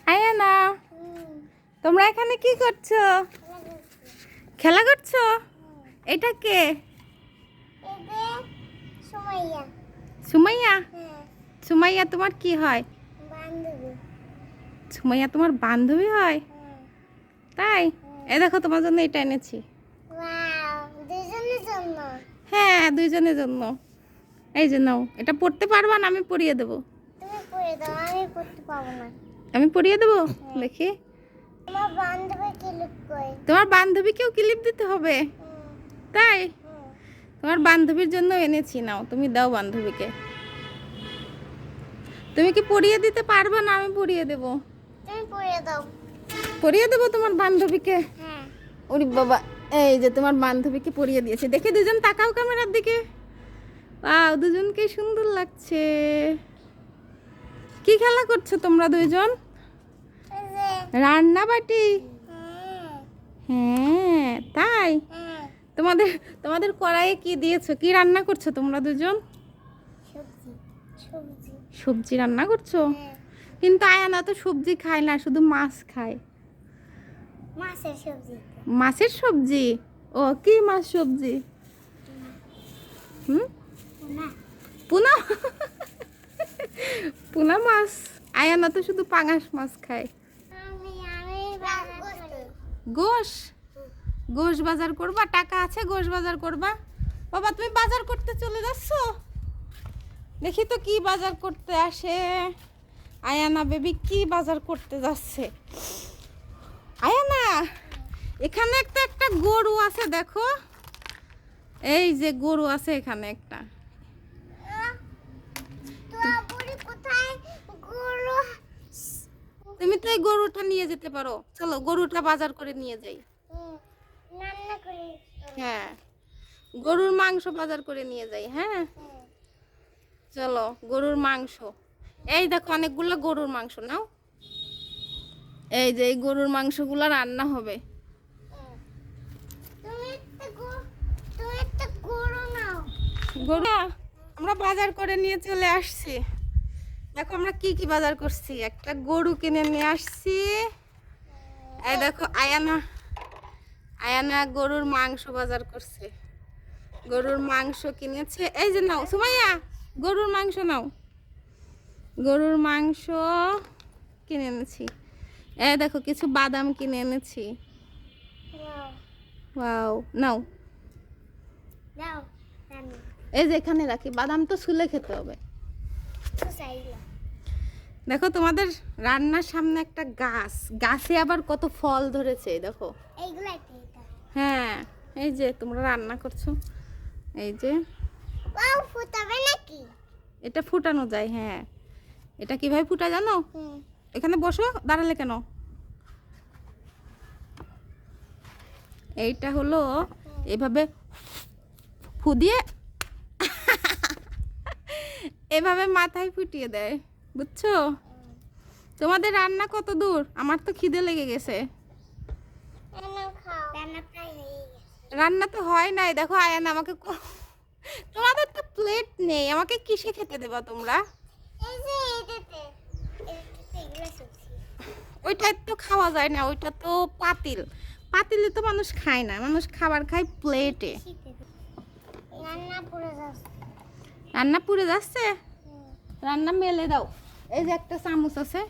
Ayana, তোমরা এখানে কি করছো? খেলা করছো? এটা কে? সুমাইয়া। সুমাইয়া তোমার কি হয়? সুমাইয়া তোমার বান্ধবী হয়? তাই? এই দেখো তোমার জন্য এটা এনেছি। হ্যাঁ, দুইজনের জন্য। এই যে নাও, এটা পড়তে পারবা না? আমি পড়িয়ে দেবো। আমি পড়িয়ে দেবো। দেখি, তোমার বান্ধবীকেও ক্লিপ দিতে হবে? তাই? তোমার বান্ধবীর জন্য এনেছি, নাও তুমি দাও বান্ধবীকে। তুমি কি পড়িয়ে দিতে পারবে না? আমি পড়িয়ে দেবো। পড়িয়ে দেবো তোমার বান্ধবীকে। ওরে বাবা, এই যে তোমার বান্ধবীকে পড়িয়ে দিয়েছে। দেখে দুজন তাকাও ক্যামেরার দিকে। ওয়াও, দুজনকে সুন্দর লাগছে। কি খেলা করছো তোমরা দুইজন? রান্না বাটি। হ্যাঁ, তাই? তোমাদের তোমাদের কড়াইয়ে কি দিয়েছো? কি রান্না করছো তোমরা দুজন? সবজি রান্না করছো? কিন্তু আয়ানা তো সবজি খায় না, শুধু মাছ খায়। মাছের সবজি? ও, কি মাছ সবজি? পুনা। পুনা মাছ? আয়ানা তো শুধু পাঙাশ মাছ খায়। গোশ? গোশ বাজার করবা? টাকা আছে গোশ বাজার করবা? বাবা, তুমি বাজার করতে চলে যাচ্ছ? দেখি তো কি বাজার করতে আসে। আয়ানা বেবি কি বাজার করতে যাচ্ছে? আয়ানা, এখানে একটা গরু আছে, দেখো। এই যে গরু আছে এখানে একটা। তুমি তো এই গরুটা নিয়ে যেতে পারো। চলো, গরুটা বাজার করে নিয়ে যাই। হ্যাঁ, গরুর মাংস বাজার করে নিয়ে যাই। হ্যাঁ, চলো, গরুর মাংস। এই দেখো, অনেকগুলো গরুর মাংস নাও। এই যে এই গরুর মাংসগুলো রান্না হবে। গরু আমরা বাজার করে নিয়ে চলে আসছি। দেখো আমরা কি কি বাজার করছি। একটা গরু কিনে নিয়ে আসছি। এই দেখো, আয়ানা আয়ানা গরুর মাংস বাজার করছে। গরুর মাংস কিনেছে। এই যে নাও সুমাইয়া, গরুর মাংস নাও। গরুর মাংস কিনে এনেছি। এই দেখো, কিছু বাদাম কিনে এনেছি। ওয়াও, নাও। এই যে এখানে রাখি, বাদাম তো ছুলে খেতে হবে। দেখো, তোমাদের রান্নার সামনে একটা গাছ, গাছে আবার কত ফল ধরেছে দেখো। হ্যাঁ, এই যে তোমরা রান্না করছো। এই যে এটা ফুটানো যায়। হ্যাঁ, এটা কিভাবে ফুটা জানো? এখানে বসো, দাঁড়ালে কেন? এইটা হলো এভাবে ফু দিয়ে এভাবে মাথায় ফুটিয়ে দেয়, বুঝছো? তোমাদের রান্না কত দূর? আমার তো খিদে লেগে গেছে। রান্না তো হয় নাই। দেখো আয়ান আমাকে তোমাদের তো প্লেট নেই, আমাকে কিসে খেতে দেবা তোমরা? ওইটা তো খাওয়া যায় না, ওইটা তো পাতিল। পাতিলে তো মানুষ খায় না, মানুষ খাবার খায় প্লেটে। রান্না পুড়ে যাচ্ছে? রান্না মেলে দাও। এই যে একটা চামচ আছে,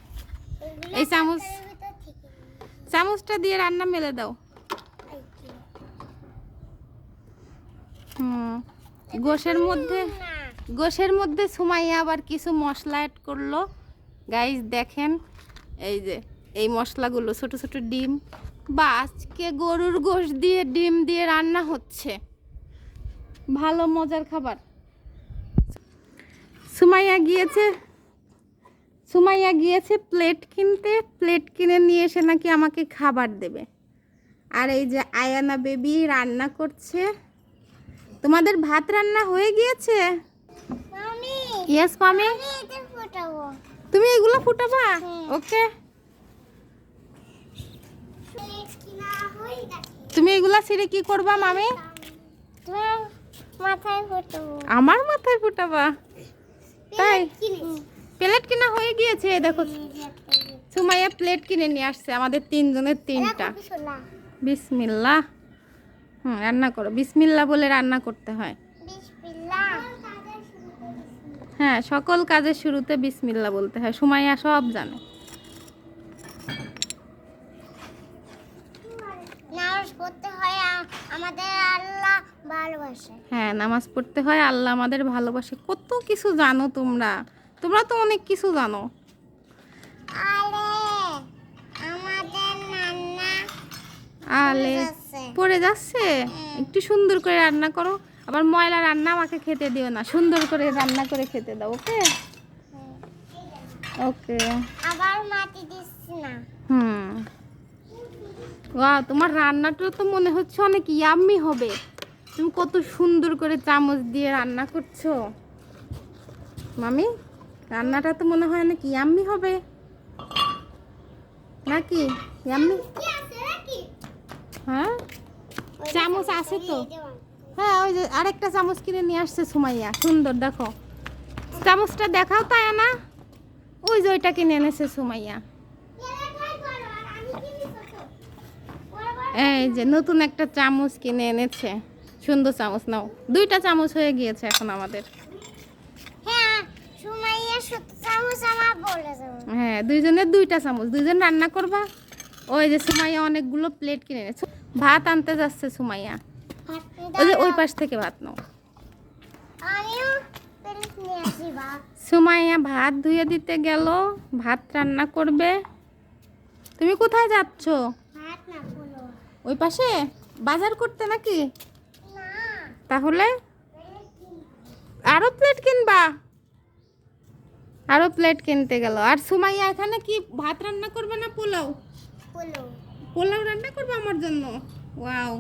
এই চামচটা দিয়ে রান্না মেলে দাও। গোশের মধ্যে সুমাইয়া আবার কিছু মশলা অ্যাড করলো। গাইস দেখেন, এই যে এই মশলাগুলো, ছোট ছোট ডিম। বা আজকে গরুর গোশ দিয়ে ডিম দিয়ে রান্না হচ্ছে, ভালো মজার খাবার। সুমাইয়া গিয়েছে প্লেট কিনতে। প্লেট কিনে নিয়ে এসে নাকি আমাকে খাবার দেবে। আর এই যে আয়ানা বেবি রান্না করছে। তোমাদের ভাত রান্না হয়ে গিয়েছে? ইয়েস মামি। তুমি এগুলো ফুটাবা? ওকে। তুমি এগুলা ছিঁড়ে কি করবা মামি? আমার মাথায় ফুটাবা? তাই? প্লেট কিনা হয়ে গিয়েছে। দেখো সুমাইয়া প্লেট কিনে নিয়ে আসছে আমাদের তিনজনের তিনটা। বিসমিল্লাহ। রান্না করো, বিসমিল্লাহ বলে রান্না করতে হয়। হ্যাঁ, সকল কাজের শুরুতে বিসমিল্লাহ বলতে হয়, সুমাইয়া সব জানে। নামাজ পড়তে হয় আমাদের আল্লাহ ভালোবাসে। হ্যাঁ, নামাজ পড়তে হয়, আল্লাহ আমাদের ভালোবাসে। কত কিছু জানো তোমরা, তোমরা তো অনেক কিছু জানো। আমাদের রান্না আলে পড়ে যাচ্ছে, একটু সুন্দর করে রান্না করো। আবার ময়লা রান্না আমাকে খেতে দিও না, সুন্দর করে রান্না করে খেতে দাও। ওকে ওকে। আবার মাটি দিচ্ছি না। ওয়াও, তোমার রান্নাটা তো মনে হচ্ছে অনেক ইয়াম্মি হবে। তুমি কত সুন্দর করে চামচ দিয়ে রান্না করছো মামি, রান্নাটা তো মনে হয় অনেক ইয়াম্মি হবে নাকি? ইয়াম্মি? হ্যাঁ, চামচ আছে তো। হ্যাঁ, ওই যে আরেকটা চামচ কিনে নিয়ে আসছে সুমাইয়া, সুন্দর। দেখো চামচটা, দেখাও তাই না? ওই যে ওইটা কিনে এনেছে সুমাইয়া। এই যে নতুন একটা চামচ কিনে এনেছে, সুন্দর চামচ। নাও, দুইটা চামচ হয়ে গিয়েছে এখন আমাদের। হ্যাঁ, দুইজনের দুইটা চামচ, দুইজন রান্না করবা। ওই যে সুমাইয়া অনেকগুলো প্লেট কিনে এনেছে। ভাত আনতে যাচ্ছে সুমাইয়া, ওই যে ওই পাশ থেকে ভাত নাও। সুমাইয়া ভাত ধুয়ে দিতে গেল, ভাত রান্না করবে। তুমি কোথায় যাচ্ছ? ওই পাশে বাজার করতে নাকি? তাহলে আরো প্লেট কিনবা? আরো প্লেট কিনতে গেল। আর সুমাইয়া এখানে কি ভাত রান্না করবে না পোলাও? পোলাও রান্না করবে আমার জন্য। ওয়াও,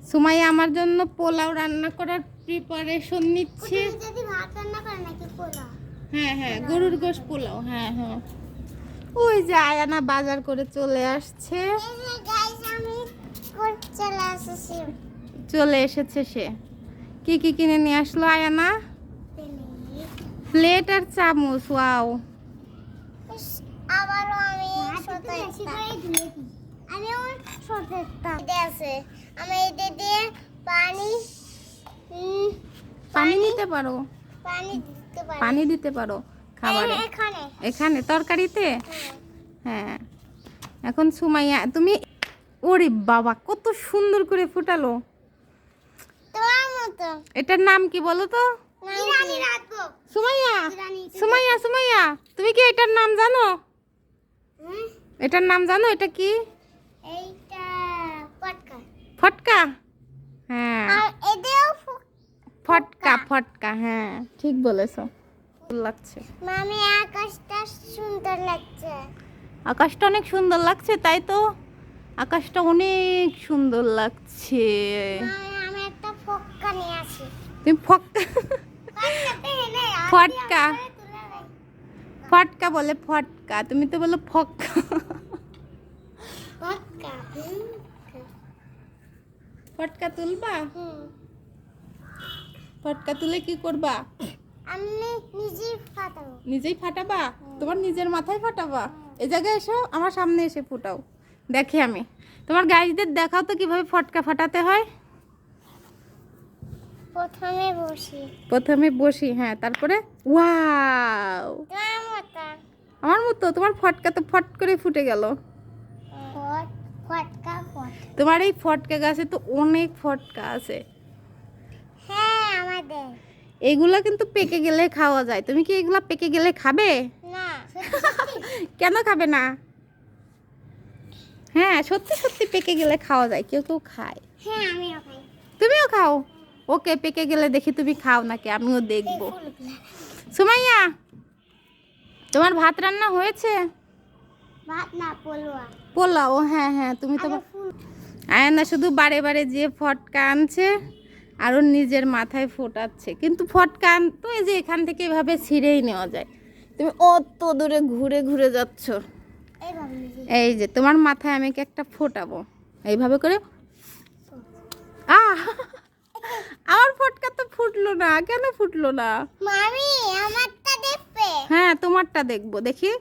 সুমাইয়া আমার জন্য পোলাও রান্না করার প্রিপারেশন নিচ্ছে। হ্যাঁ হ্যাঁ, গরুর গোশত পোলাও। হ্যাঁ হ্যাঁ, ওই যে আয়ানা বাজার করে চলে আসছে। চলে এসেছে সে। কি কি কিনে নিয়ে আসলো আয়ানা? প্লেট আর চামচ। ওয়াও, পানি নিতে পারো, পানি দিতে পারো খাবারে। এখানে তরকারিতে? হ্যাঁ। এখন সুমাইয়া তুমি, ওরে বাবা কত সুন্দর করে ফুটালো। এটার নাম কি বলো তো? সুমাইয়া, সুমাইয়া, সুমাইয়া, তুমি কি এটার নাম জানো? এটার নাম জানো? এটা কি? ফটকা। হ্যাঁ, ফটকা, ফটকা। হ্যাঁ, ঠিক বলেছো, লাগছে। মামি, আকাশটা সুন্দর লাগছে। আকাশটা অনেক সুন্দর লাগছে, তাই তো, আকাশটা অনেক সুন্দর লাগছে। আমি একটা ফটকা নিয়ে আসি। তুমি ফটকা? ফটকা, ফটকা বলে ফটকা, তুমি তো বলো ফটকা। ফটকা তুলবা? ফটকা তুলে কি করবা? আমি নিজেই ফাটাবো। নিজেই ফাটাবা? তোমার নিজের মাথায় ফাটাবা? এই জায়গায় এসো, আমার সামনে এসে ফুটাও, দেখি আমি। তোমার গাইজদের দেখাও তো কিভাবে ফটকা ফাটাতে হয়। প্রথমে বসি। হ্যাঁ, তারপরে ওয়াও, আমার মতো। তোমার ফটকা তো ফট করে ফুটে গেল। তোমার এই ফটকা গাছে তো অনেক ফটকা আছে। হ্যাঁ, আমাদের এগুলা কিন্তু পেকে গেলে খাওয়া যায়। তুমি কি এগুলা পেকে গেলে খাবে? না। কেন খাবে না? হ্যাঁ, সত্যি সত্যি পেকে গেলে খাওয়া যায়, কেউ কেউ খায়। হ্যাঁ, আমিও খাই। তুমিও খাও? ওকে, পেকে গেলে দেখি তুমি খাও নাকি, আমিও দেখবো। সুমাইয়া, তোমার ভাত রান্না হয়েছে? ভাত না, পোলাও। হ্যাঁ হ্যাঁ, তুমি তো আয়ানা শুধু বারে বারে যে ফটকা আনছে আর ওর নিজের মাথায় ফোটাচ্ছে। কিন্তু ফটকা তো এই যে এখান থেকে এভাবে ছিঁড়েই নেওয়া যায়। তুমি অত দূরে ঘুরে ঘুরে যাচ্ছ। এই যে তোমার মাথায় আমি একটা ফোটাবো এইভাবে করে। আমার ফটকা তো ফুটলো না, কেন ফুটলো না? মামি, আমারটা দেখবে? হ্যাঁ, তোমারটা দেখবো, দেখি।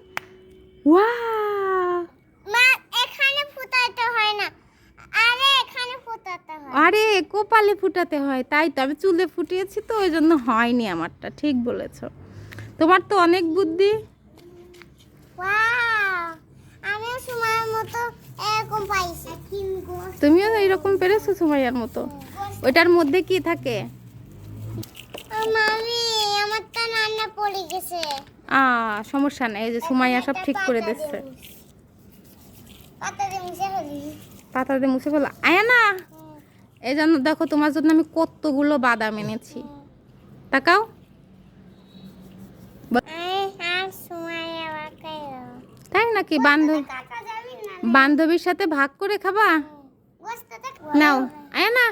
ওয়াও, আরে কপালে ফুটাতে হয়, তাই তো আমি চুলে ফুটিয়েছি তো ওই জন্য হয়নি আমারটা। ঠিক বলেছো, তোমার তো অনেক বুদ্ধি। ওয়াও, আমিও সময়ের মতো এরকম পাইছি। তুমিও এইরকম পেরেছো সুমাইয়ার মতো। ওইটার মধ্যে কি থাকে? মামি, আমার তো রান্না পড়ে গেছে। সমস্যা নেই, এই যে সুমাইয়া সব ঠিক করে দিচ্ছে। পাতা দিয়ে মুছে ফেলি। পাতা দিয়ে মুছে ফেলো। আয়ানা, এই জন্য দেখো তোমার জন্য আমি কতগুলো বাদাম এনেছি। তাকাও। আর সময় আবার খাইও। তাই নাকি? কাটা যাবে না। বান্ধবীর সাথে ভাগ করে খাবা? গোশতটা নাও আয়ানা,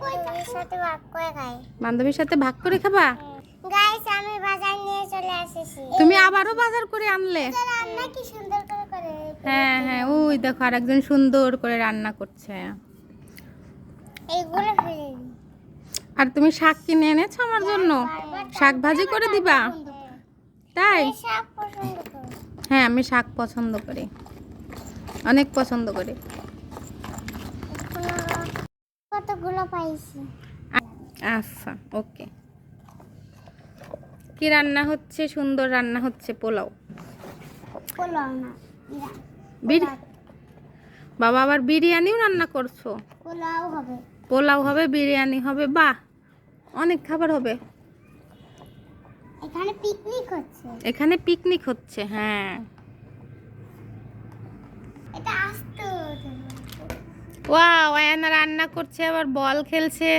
কইটার সাথে ভাগ করে খাই। বান্ধবীর সাথে ভাগ করে খাবা। গাইস, আমি বাজার নিয়ে চলে এসেছি। তুমি আবারও বাজার করে আনলে? রান্না কি সুন্দর করে করে। হ্যাঁ হ্যাঁ, ওই দেখো আরেকজন সুন্দর করে রান্না করছে। এইগুলো ফেলে দিই। আর তুমি শাক কিনে এনেছো আমার জন্য? শাক ভাজি করে দিবা? তাই? এই শাক পছন্দ করি। হ্যাঁ, আমি শাক পছন্দ করি, অনেক পছন্দ করি। কতগুলো পাইছি। আচ্ছা, ওকে। কি রান্না হচ্ছে? সুন্দর রান্না হচ্ছে, পোলাও। পোলাও না, বাবা আবার বিরিয়ানিও রান্না করছো? পোলাও হবে। পোলাও হবে, বিরিয়ানি হবে, বাহ, অনেক খাবার হবে। এখানে পিকনিক হচ্ছে। এখানে পিকনিক হচ্ছে, হ্যাঁ। এটা আস্ত। ওয়াও, আয়ানা রান্না করছে, আবার বল খেলছে,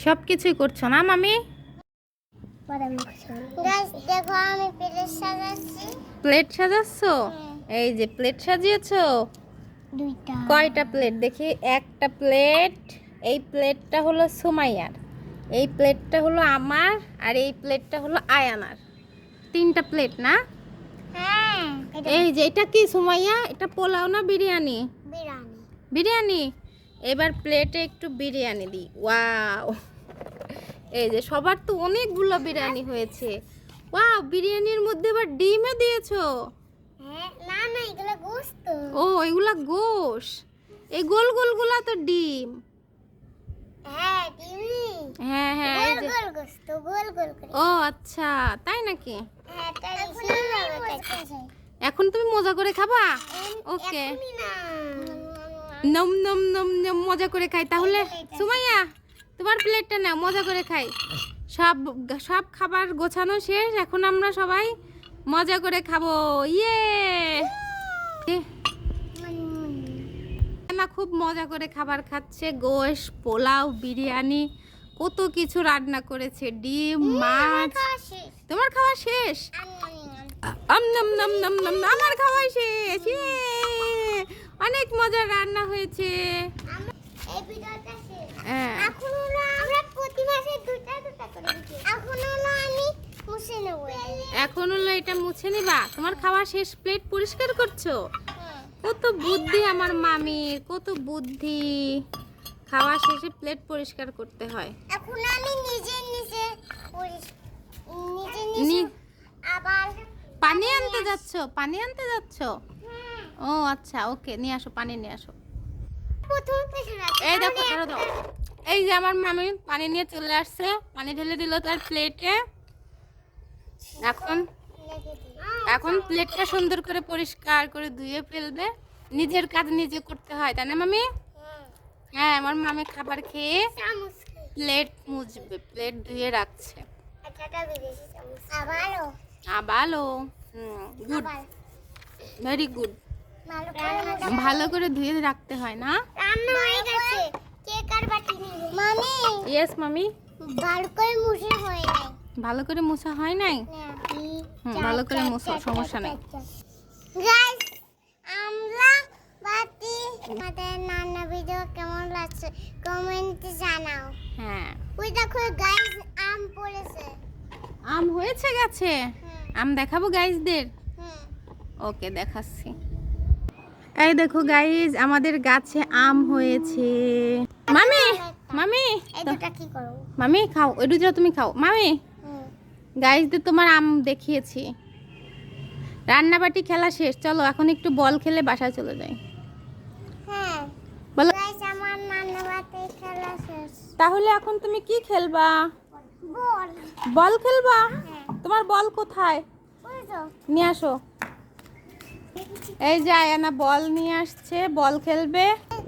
সব কিছুই করছো না মামি? গাইস, দেখো আমি প্লেট সাজাচ্ছি। প্লেট সাজাচ্ছো? এই যে প্লেট সাজিয়েছো। দুইটা। কয়টা প্লেট দেখি? একটা প্লেট, এই প্লেটটা হলো সুমাইয়ার, এই প্লেটটা হলো আমার, আর এই প্লেটটা হলো আয়ানার। 3টা প্লেট না? হ্যাঁ, এই যে এটা কি সুমাইয়া? এটা পোলাও না বিরিয়ানি? বিরিয়ানি। বিরিয়ানি। এবার প্লেটে একটু বিরিয়ানি দিই। ওয়াও, এই যে সবার তো অনেকগুলো বিরিয়ানি হয়েছে। ওয়াও, বিরিয়ানির মধ্যে আবার ডিমও দিয়েছো। হ্যাঁ, না না, এগুলো গোশত। ও, এগুলা গোশ। এই গোল গোলগুলা তো ডিম। হ্যাঁ, ডিমি। হ্যাঁ হ্যাঁ, এই গোল যে। গোল গোশত, গোল গোল করে। ও আচ্ছা, তাই নাকি? হ্যাঁ, তাহলে কিভাবে খাচ্ছি? এখন তুমি মজা করে খাবা? ওকে, এখনই না। নম নম নম নম, মজা করে খাই তাহলে। সুমাইয়া, তোমার প্লেটটা নাও, মজা করে খাই। সব সব খাবার গোছানো শেষ, এখন আমরা সবাই মজা করে খাবো। ইয়ে, না, খুব মজা করে খাবার খাচ্ছে। গোশ, পোলাও, বিরিয়ানি, কত কিছু রান্না করেছে, ডিম, মাছ। তোমার খাওয়া শেষ? নম নম নম নম, আমার খাওয়া শেষ। ইয়ে, অনেক মজার রান্না হয়েছে। এই ভিডিওটা শেষ। হ্যাঁ, এখন হলো আমরা প্রতি মাসে দুটা দুটা করে দিই। এখন হলো আমি মুছে নেব। এখন হলো এটা মুছে নিবা। তোমার খাওয়া শেষ, প্লেট পরিষ্কার করছো? কত বুদ্ধি আমার মামির, কত বুদ্ধি। খাওয়া শেষে প্লেট পরিষ্কার করতে হয়। এখন আমি নিজে নিজে নিজে আবার পানি আনতে যাচ্ছ? পানি আনতে যাচ্ছ? ও আচ্ছা, ওকে, নিয়ে আসো, পানি নিয়ে আসো। প্রথম থেকে এই দেখো, ধরো দাও। এই যে আমার মামি পানি নিয়ে চলে আসছে, পানি ঢেলে দিল তার প্লেটে। এখন প্লেটটা সুন্দর করে পরিষ্কার করে ধুয়ে ফেলবে। নিজের কাজ নিজে করতে হয়, তাই না মামি? হ্যাঁ, আমার মামি খাবার খেয়ে প্লেট মুছবে, প্লেট ধুয়ে রাখছে। আবারও গুড, ভেরি গুড। ভালো করে ধুয়ে রাখতে হয় না? রান্না হয়ে গেছে। কেক আর বাটি নিয়ে মামি। ইয়েস মামি। ভালো করে মুছে হয় নাই। ভালো করে মোছা হয় নাই? ভালো করে মোছো, সমস্যা নেই। গাইস, আমরা বাটি আমাদের নানা ভিডিও কেমন লাগছে কমেন্টে জানাও। হ্যাঁ, ওই দেখো গাইস, আম পড়েছে। আম হয়েছে গেছে? আম দেখাবো গাইজদের? হুম। ওকে, দেখাচ্ছি। এই দেখো গাইজ, আমাদের গাছে আম হয়েছে। মামি, মামি, এই দুটা কি করব? মামি খাও, ওই দুটো তুমি খাও। মামি, গাইজদের তোমার আম দেখিয়েছি। রান্নাবাটি খেলা শেষ, চলো এখন একটু বল খেলে বাসায় চলে যাই। হ্যাঁ, বলো। গাইস এই খেলা শেষ। তাহলে এখন তুমি কি খেলবা? বল। বল খেলবা? হ্যাঁ। তোমার বল কোথায়? ওই তো। নিয়ে আসো। এই যে আয়ানা বল নিয়ে আসছে, বল খেলবে।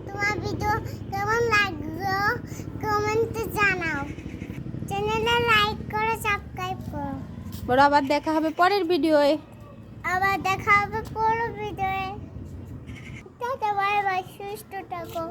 তোমার ভিডিও কেমন লাগলো কমেন্টে জানাও। চ্যানেলে লাইক করে সাবস্ক্রাইব করো। বড় আবার দেখা হবে পরের ভিডিওয়ে। আবার দেখা হবে পরের ভিডিওয়ে। টাটা বাই বাই, সুস্থ থাকো।